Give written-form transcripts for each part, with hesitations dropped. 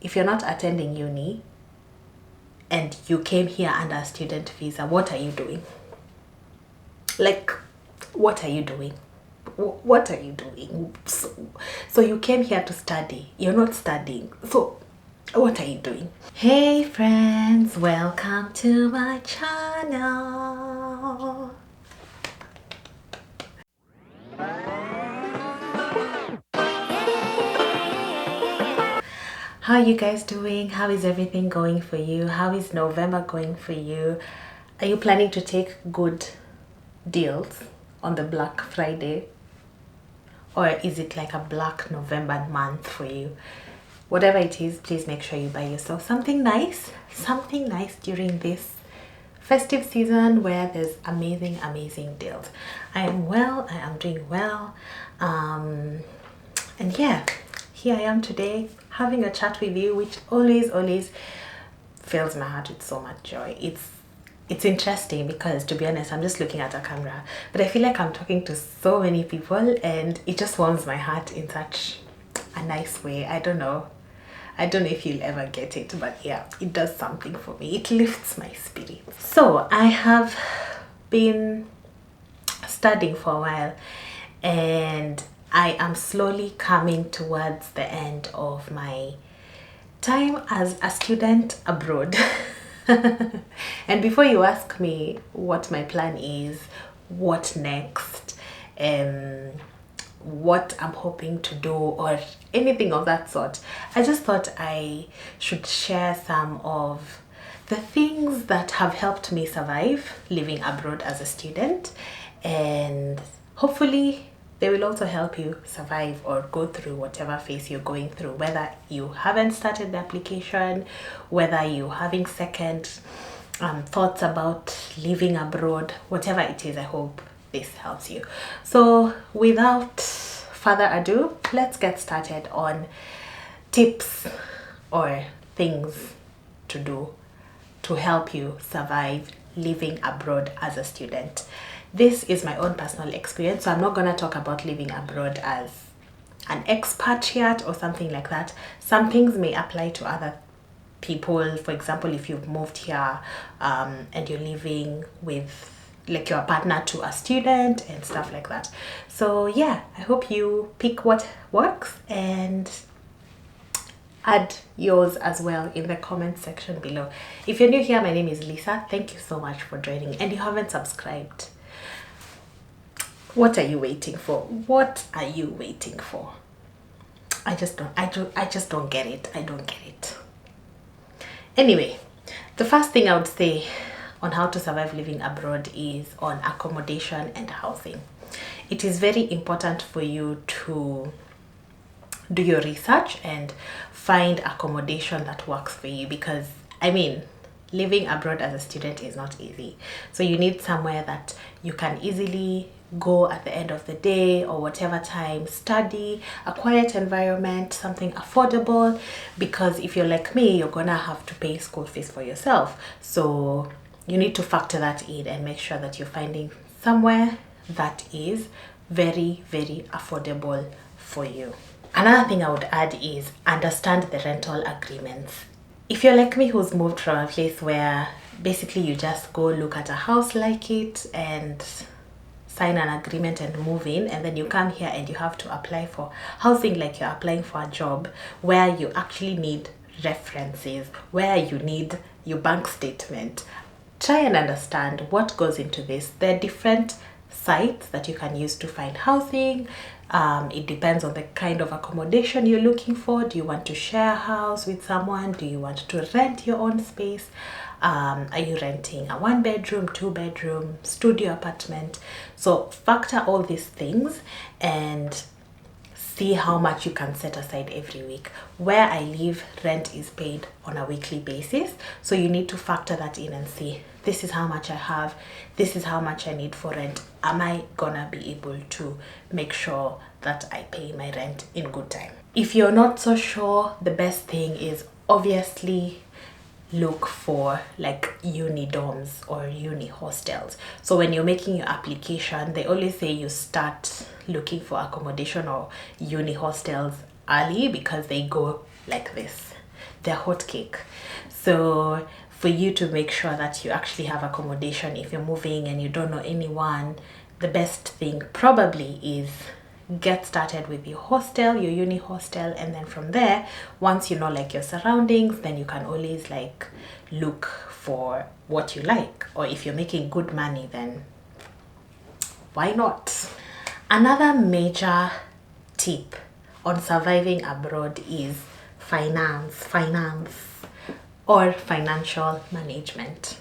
if you're not attending uni and you came here under a student visa, what are you doing? Like, what are you doing? What are you doing? So you came here to study. You're not studying. So what are you doing? Hey friends, welcome to my channel. How are you guys doing? How is everything going for you? How is November going for you? Are you planning to take good deals on the Black Friday? Or is it like a Black November month for you? Whatever it is, please make sure you buy yourself something nice during this festive season where there's amazing deals. I am well, I am doing well, and yeah, here I am today having a chat with you, which always fills my heart with so much joy. It's interesting because, to be honest, I'm just looking at a camera, but I feel like I'm talking to so many people and it just warms my heart in such a nice way. I don't know if you'll ever get it, but yeah, it does something for me. It lifts my spirit. So I have been studying for a while and I am slowly coming towards the end of my time as a student abroad. And before you ask me what my plan is, what next, what I'm hoping to do or anything of that sort, I just thought I should share some of the things that have helped me survive living abroad as a student, and hopefully they will also help you survive or go through whatever phase you're going through, whether you haven't started the application, whether you're having second thoughts about living abroad, whatever it is. I hope this helps you. So without further ado, let's get started on tips or things to do to help you survive living abroad as a student. This is my own personal experience, so I'm not going to talk about living abroad as an expatriate or something like that. Some things may apply to other people. For example, if you've moved here and you're living with, like, you're a partner to a student and stuff like that. So yeah, I hope you pick what works and add yours as well in the comment section below. If you're new here, my name is Lisa. Thank you so much for joining, and you haven't subscribed. What are you waiting for? What are you waiting for? I just don't get it. I don't get it. Anyway, the first thing I would say on how to survive living abroad is on accommodation and housing. It is very important for you to do your research and find accommodation that works for you, because I mean, living abroad as a student is not easy. So you need somewhere that you can easily go at the end of the day or whatever time, study, a quiet environment, something affordable, because if you're like me, you're gonna have to pay school fees for yourself. So you need to factor that in and make sure that you're finding somewhere that is very affordable for you. Another thing I would add is understand the rental agreements. If you're like me, who's moved from a place where basically you just go look at a house, like it, and sign an agreement and move in, and then you come here and you have to apply for housing like you're applying for a job, where you actually need references, where you need your bank statement. Try and understand what goes into this. There are different sites that you can use to find housing. It depends on the kind of accommodation you're looking for. Do you want to share a house with someone? Do you want to rent your own space? Are you renting a 1-bedroom, 2-bedroom, studio apartment? So factor all these things and see how much you can set aside every week. Where I live, rent is paid on a weekly basis, so you need to factor that in and see, this is how much I have, this is how much I need for rent. Am I gonna be able to make sure that I pay my rent in good time? If you're not so sure, the best thing is obviously look for like uni dorms or uni hostels. So when you're making your application, they always say you start looking for accommodation or uni hostels early, because they go like this. they're hotcake. So for you to make sure that you actually have accommodation if you're moving and you don't know anyone, the best thing probably is get started with your hostel, your uni hostel, and then from there, once you know like your surroundings, then you can always like look for what you like. Or if you're making good money, then why not? Another major tip on surviving abroad is finance or financial management.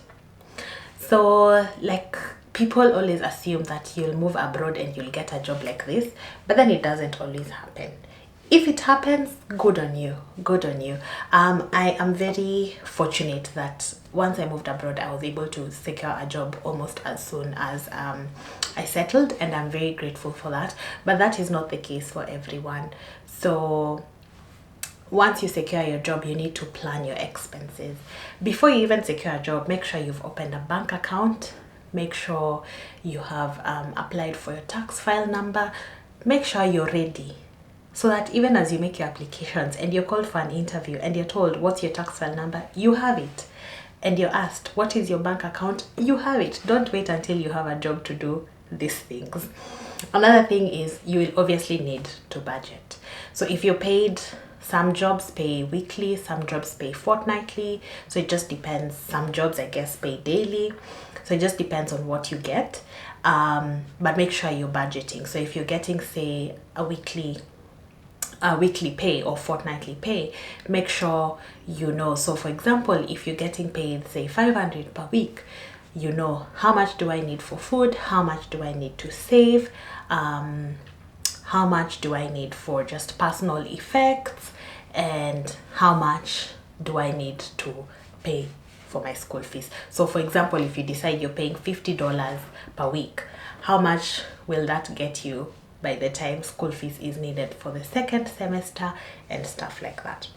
So like people always assume that you'll move abroad and you'll get a job like this, but then it doesn't always happen. If it happens, good on you, good on you. I am very fortunate that once I moved abroad, I was able to secure a job almost as soon as I settled, and I'm very grateful for that. But that is not the case for everyone. So once you secure your job, you need to plan your expenses. Before you even secure a job, make sure you've opened a bank account. Make sure you have applied for your tax file number. Make sure you're ready, so that even as you make your applications and you're called for an interview and you're told what's your tax file number, you have it. And you're asked what is your bank account, you have it. Don't wait until you have a job to do these things. Another thing is you will obviously need to budget. So if you're paid, some jobs pay weekly, some jobs pay fortnightly, so it just depends. Some jobs I guess pay daily, so it just depends on what you get. But make sure you're budgeting. So if you're getting say a weekly pay or fortnightly pay, make sure you know. So for example, if you're getting paid say 500 per week, you know how much do I need for food, how much do I need to save, how much do I need for just personal effects, and how much do I need to pay for my school fees. So for example, if you decide you're paying $50 per week, how much will that get you by the time school fees is needed for the second semester and stuff like that.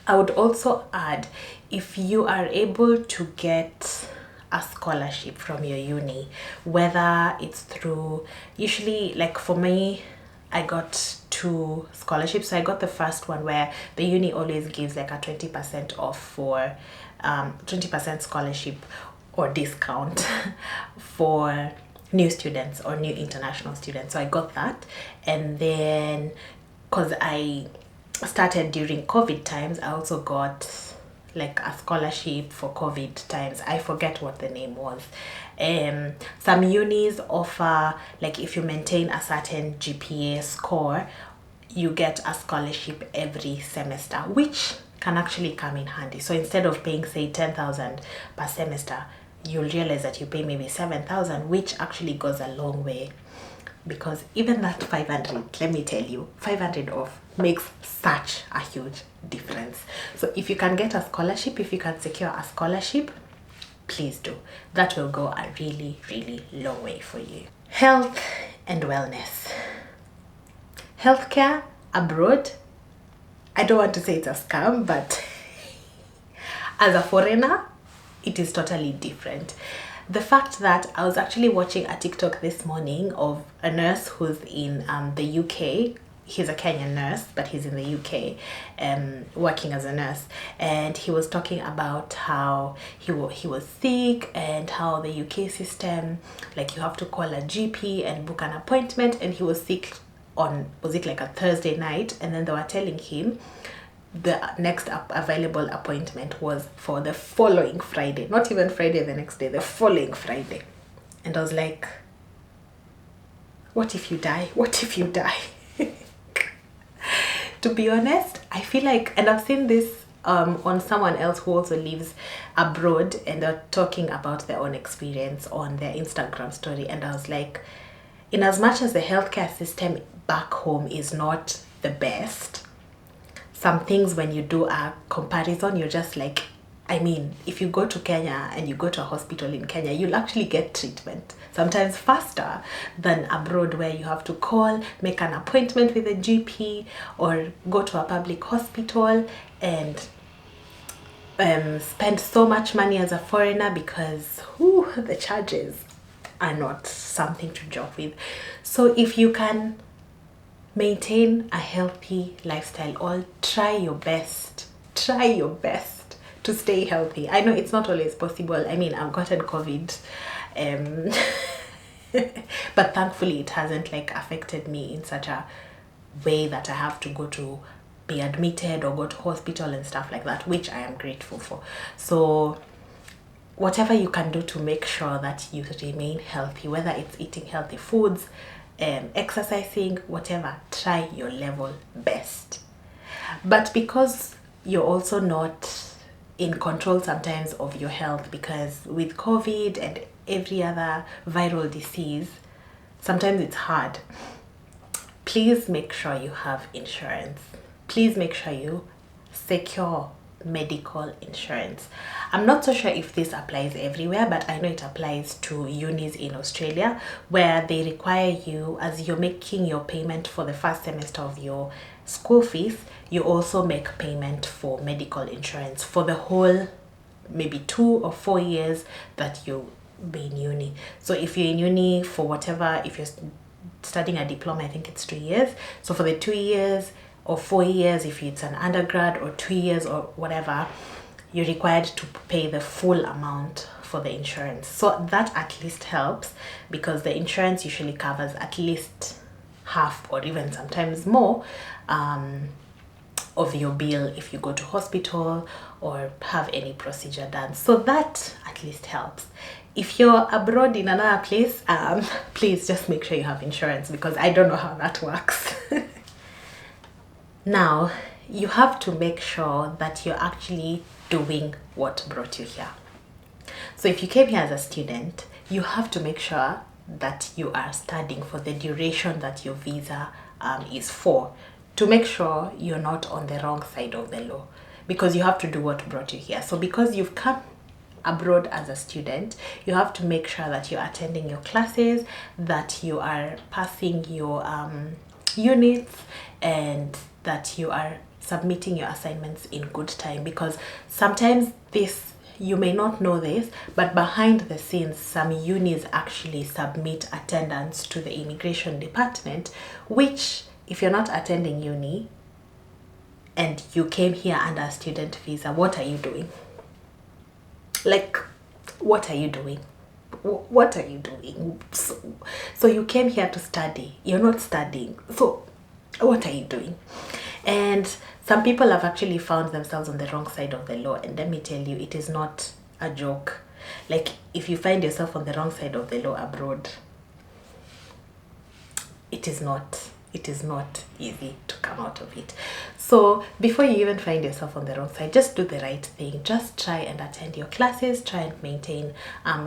I would also add, if you are able to get a scholarship from your uni, whether it's through, usually like for me, I got 2 scholarships. So I got the first one where the uni always gives like a 20% off for 20% scholarship or discount for new students or new international students. So I got that. And then because I started during COVID times, I also got like a scholarship for COVID times. I forget what the name was. Some unis offer, like if you maintain a certain GPA score, you get a scholarship every semester, which can actually come in handy. So instead of paying say 10,000 per semester, you'll realize that you pay maybe 7,000, which actually goes a long way. Because even that 500, let me tell you, 500 off makes such a huge difference. So if you can get a scholarship, if you can secure a scholarship, please do. That will go a really, really long way for you. Health and wellness. Healthcare abroad, I don't want to say it's a scam, but as a foreigner, it is totally different. The fact that I was actually watching a TikTok this morning of a nurse who's in the UK. He's a Kenyan nurse, but he's in the UK working as a nurse. And he was talking about how he was sick and how the UK system, like you have to call a GP and book an appointment. And he was sick on, was it like a Thursday night? And then they were telling him the next available appointment was for the following Friday, not even Friday the next day, the following Friday. And I was like, what if you die? What if you die? To be honest, I feel like, and I've seen this on someone else who also lives abroad, and they're talking about their own experience on their Instagram story. And I was like, in as much as the healthcare system back home is not the best, some things when you do a comparison, you're just like, I mean, if you go to Kenya and you go to a hospital in Kenya, you'll actually get treatment sometimes faster than abroad, where you have to call, make an appointment with a GP, or go to a public hospital and spend so much money as a foreigner, because the charges are not something to joke with. So if you can maintain a healthy lifestyle, or try your best try your best to stay healthy. I know it's not always possible. I mean, I've gotten COVID, but thankfully it hasn't like affected me in such a way that I have to go to be admitted or go to hospital and stuff like that, which I am grateful for. So whatever you can do to make sure that you remain healthy, whether it's eating healthy foods, exercising, whatever, try your level best. But because you're also not in control sometimes of your health, because with COVID and every other viral disease, sometimes it's hard. Please make sure you have insurance. Please make sure you secure medical insurance. I'm not so sure if this applies everywhere, but I know it applies to unis in Australia, where they require you, as you're making your payment for the first semester of your school fees, you also make payment for medical insurance for the whole maybe 2 or 4 years that you be in uni. So if you're in uni for whatever, if you're studying a diploma, I think it's 2 years. So for the 2 years or 4 years, if it's an undergrad, or 2 years or whatever, you're required to pay the full amount for the insurance. So that at least helps, because the insurance usually covers at least half or even sometimes more of your bill if you go to hospital or have any procedure done. So that at least helps. If you're abroad in another place, please just make sure you have insurance, because I don't know how that works. Now, you have to make sure that you're actually doing what brought you here. So if you came here as a student, you have to make sure that you are studying for the duration that your visa is for, to make sure you're not on the wrong side of the law, because you have to do what brought you here. So because you've come abroad as a student, you have to make sure that you're attending your classes, that you are passing your units, and that you are submitting your assignments in good time. Because sometimes this, you may not know this, but behind the scenes, some unis actually submit attendance to the immigration department, which if you're not attending uni and you came here under a student visa, what are you doing? Like, what are you doing? What are you doing? So you came here to study, you're not studying, so what are you doing? And some people have actually found themselves on the wrong side of the law, and let me tell you, it is not a joke. Like, if you find yourself on the wrong side of the law abroad, it is not easy to come out of it. So before you even find yourself on the wrong side, just do the right thing. Just try and attend your classes, try and maintain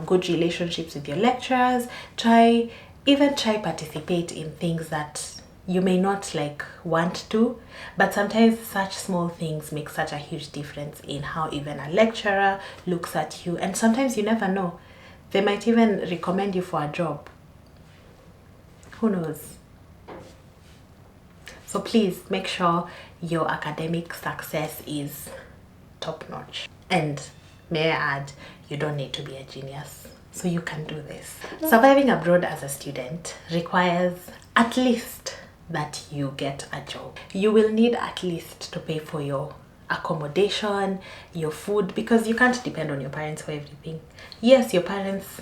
good relationships with your lecturers, try participate in things that you may not like want to, but sometimes such small things make such a huge difference in how even a lecturer looks at you. And sometimes you never know, they might even recommend you for a job. Who knows? So please make sure your academic success is top notch. And may I add, you don't need to be a genius, so you can do this. Surviving abroad as a student requires at least that you get a job. You will need at least to pay for your accommodation, your food, because you can't depend on your parents for everything. Yes, your parents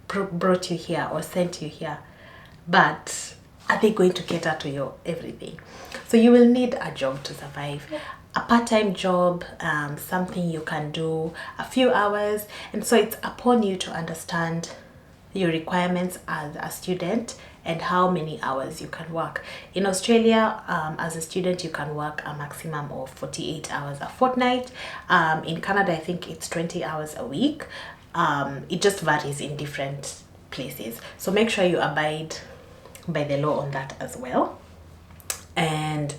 brought you here or sent you here, but are they going to cater to your everything? So you will need a job to survive. A part-time job, something you can do a few hours. And so it's upon you to understand your requirements as a student and how many hours you can work. In Australia, as a student, you can work a maximum of 48 hours a fortnight. In Canada, I think it's 20 hours a week. It just varies in different places. So make sure you abide by the law on that as well. And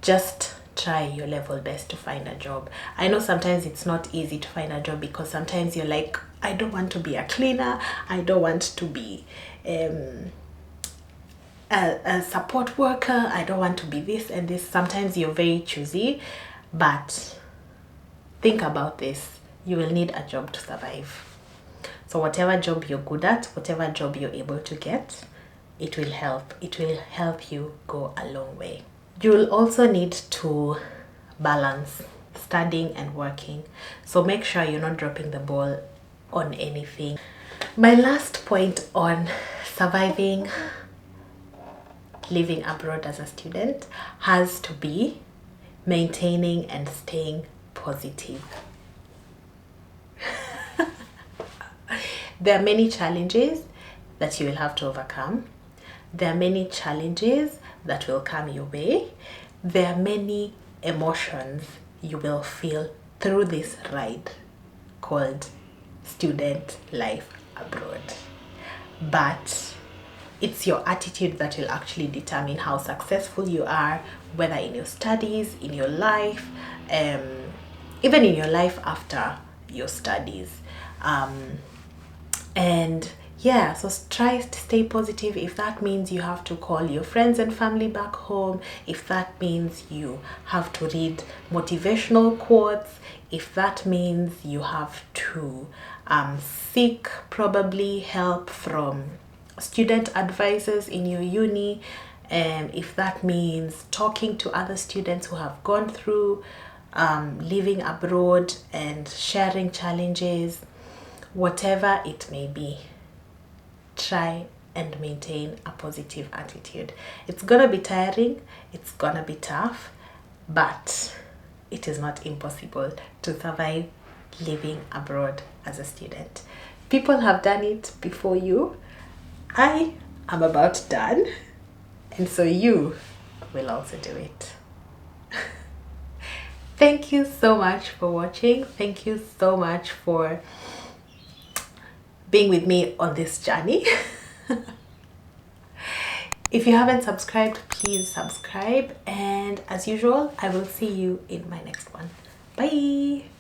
just try your level best to find a job. I know sometimes it's not easy to find a job, because sometimes you're like, I don't want to be a cleaner, I don't want to be a support worker, I don't want to be this and this. Sometimes you're very choosy, but think about this. You will need a job to survive. So whatever job you're good at, whatever job you're able to get, it will help you go a long way. You'll also need to balance studying and working. So make sure you're not dropping the ball on anything. My last point on surviving living abroad as a student has to be maintaining and staying positive. There are many challenges that you will have to overcome. There are many challenges that will come your way. There are many emotions you will feel through this ride called student life abroad. But it's your attitude that will actually determine how successful you are, whether in your studies, in your life, even in your life after your studies. And yeah, so try to stay positive. If that means you have to call your friends and family back home, if that means you have to read motivational quotes, if that means you have to seek probably help from student advisors in your uni, if that means talking to other students who have gone through living abroad and sharing challenges, whatever it may be, try and maintain a positive attitude. It's gonna be tiring, it's gonna be tough, but it is not impossible to survive living abroad as a student. People have done it before you. I am about done, and so you will also do it. Thank you so much for watching. Thank you so much for being with me on this journey. If you haven't subscribed, please subscribe, and as usual, I will see you in my next one. Bye.